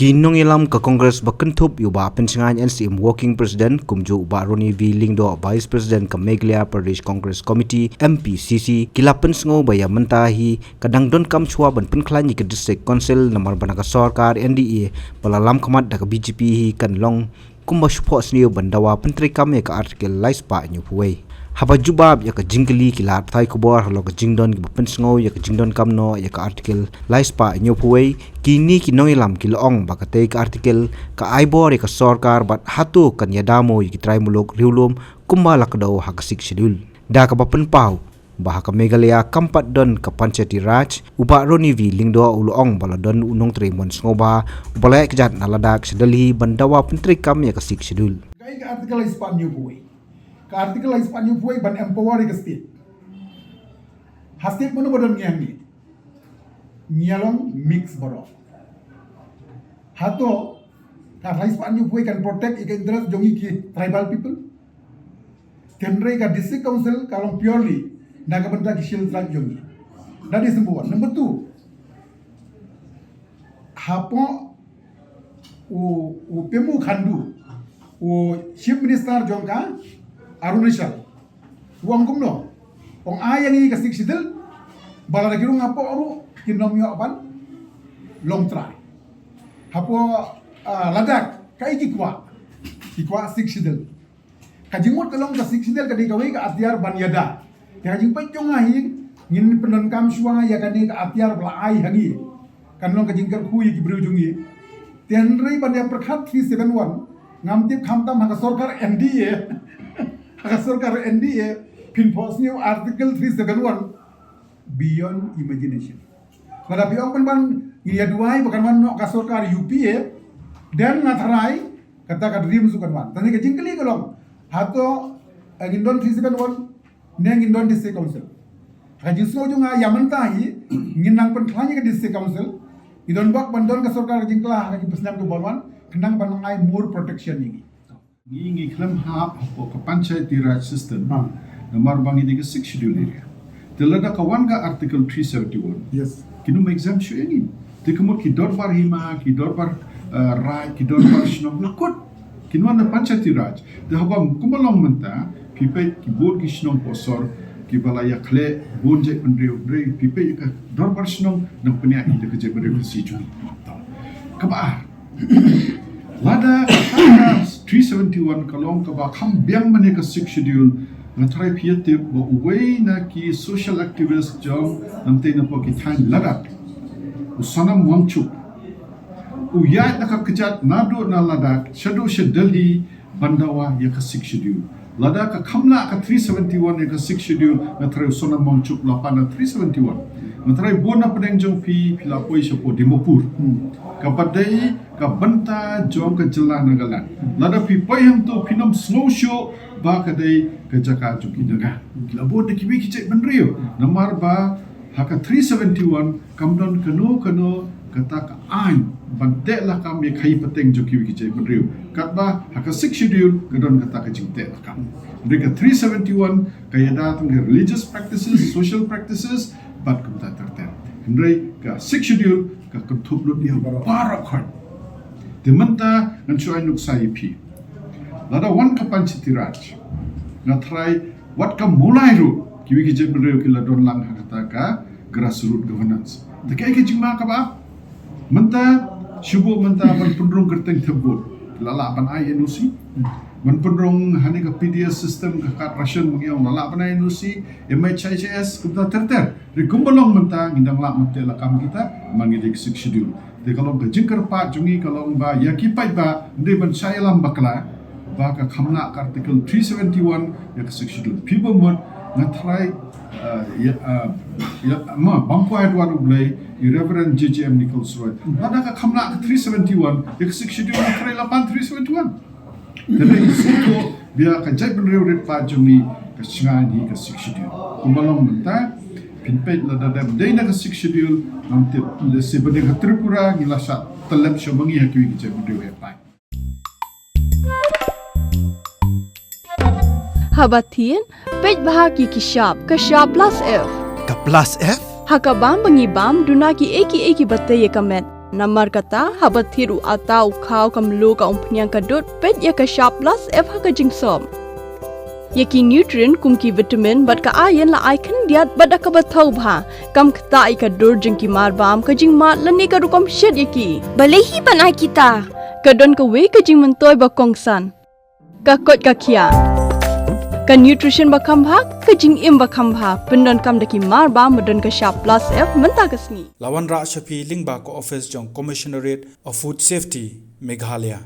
Kinong ilam ka Congress bakentup yuba pensingan NCM Working President kumju uba Roni V Lingdo Vice President ka Meghalaya Pradesh Congress Committee MPCC kilapen sngo baya mentahi kadang don kam Shwa ban Pynkhlaiñ ke District Council namar banaka Sorkar NDA balalam khamat da BJP hi kan long kumba support sniu bandawa pentri kam ka article laispa nyupuwei haba jubab ya ka jingli kilat thai kubor halo ka jingdon ki pensngo ya ka jingdon kamno ya ka article laispa nyopuwei kini kinong ilam kilong bakate ka article ka aibor ka Sorkar bat hatu kan yadamo ki trai muluk riulum kumba lakdo hakasik schedule da ka bapenpau bahaka Meghalaya kampat don ka Panchayati Raj uba Roni V Lingdo ulong baladon unong tremon sngoba ubalai kejat naladak sedali bandawa pentri kam ya ka sik schedule kai ka article laispa nyopuwei ka article is pan yupuai ban empower ka state hastate manu bodon ngiangi nyalong mix boro hato ka rais pan yupuai kan protect ika interest jongi ki tribal people tenre ka district council kalong purely naga benda ki shield tribe jongi that is number 1. Number 2, hapo o pemu khandu o chief minister jongka Arunishal, uang kumno, ong ayang ini kasih sidel, bala girung apo aru kinom yo apan, long try, hapo ladak kai kikwa sik sidel, kajimut kalong kasih sidel kadi kawai ka Atiar banyada, kajing pencong ahi, ngin penon kam Shwa ya kadi ka Atiar bala ai hangi, kanong kajing kerkui kibru jungi, tenrei banyak Pyrkhat 371, ngamtip khamtam haka Sorkar NDA. Sorkar NDA pinpos new article 371 beyond imagination. Pada biong pan ini aduai bukan man no Sorkar UPA dan ngatarai kata kadrim sukan wan. Tani kajing kali kolong hato ngindon 371 neng ngindon district council. Kajing so junga yamantahi nginang Pynkhlaiñ ke district council. Idon bak bandon ka Sorkar kajing kelah kajing pesnam ke bolwan kenang banangai more protection ini. Ini klaim hab ke Panchayati Raj system nomor bangi di 6 schedule area. Telada kawan ka article 371. Yes. Kinu exemption ini. Tekemur ki dorbar hima, ki dorbar rai, ki dorbar shnong lakut. Kinu anda Panchayati Raj. Dehaba kumalong menta pipe ki board ki shnong posor ki balaya khle bonje pendriu bre pipe ka dorbar shnong nang penia ide ke je pendriu si ju. Kabar. Lada 371 kalong ka ba kham biang mane ka 6 schedule na try piete bo way na ki social activist jong namte na po ki than ladat usanam wangchu u ya na ka kjat nado na ladat shadu shadali bandawa ya ka 6 schedule lada ka khamla ka 371 ya ka 6 schedule na try usanam wangchu la pa na 371 na try bona pedeng jong pi pila poi shapo dimopur kapadai ka banta jong ka jela nagalan lada pi payam tu pinom snow show ba kadai ka jaka juki daga kila bod de kibi kiche benrio namar ba haka 371 kamdon kano kata ka ain bante la kam ye khai pateng juki kiche benrio katba haka 6 schedule kadon kata ka jingte la kam deka 371 kaya datang ke religious practices social practices bat kumta terter hendrai ka 6 schedule ka kutup lu dia barakhan dimanta ngan chuai nuk sai pi lada wan ka Panchayati Raj na try what ka mulai ru kiwi ki jeb reu ki la don lang hakata ka grassroots governance ta kai ki jingma ka ba menta shubo menta man pundrong kerteng thebut lala ban ai NOC man pundrong hani ka PDS system ka kat ration mengiong lala ban ai NOC MHIS kumta terter ri kumbalong menta ngindang la mate la kam kita mangidik 6 schedule de kalong ka jingkar pa jungi kalong ba yakipai ba de ban sailam bakla ba ka khamna ka article 371 ya ka 6 schedule people mod na try ma bangko adwan ublai Reverend JJM Nichols Roy na ka khamna ka 371 ya ka 6 schedule na try la pan 371 Tapi itu biar kajai berlewat pa jungi ka singani ka 6 schedule kumalong menta pinpet la dadam dayna ka 6 schedule nanti se bade ka Tripura ngilasa talab shobangi hakwi ki jabde pa Habatin pej bahaki ki shop ka plus F ka plus F hakabam bangi bam duna ki eki bate ye kamet Namar kata habat thiru atau kau kamlu ka umpnyang kadut pet ya ka sharp plus f ha ka jingsom. Yaki nutrient kum ki vitamin bat ka iron la icon diat bat ka bathau bha kam kta I ka dur jing ki mar bam ka jing mat lani ka rukom shed yaki. Balehi panai kita. Ka don ka we ka jing mentoy ba kongsan. Ka kot ka kia. Ka nutrition ba kam bha ka jing im ba kam bha pendon kam daki mar bam madon ka sharp plus f menta ka sngi. Lawan Ra Shafi Lingba ko office jong Commissionerate of Food Safety Meghalaya.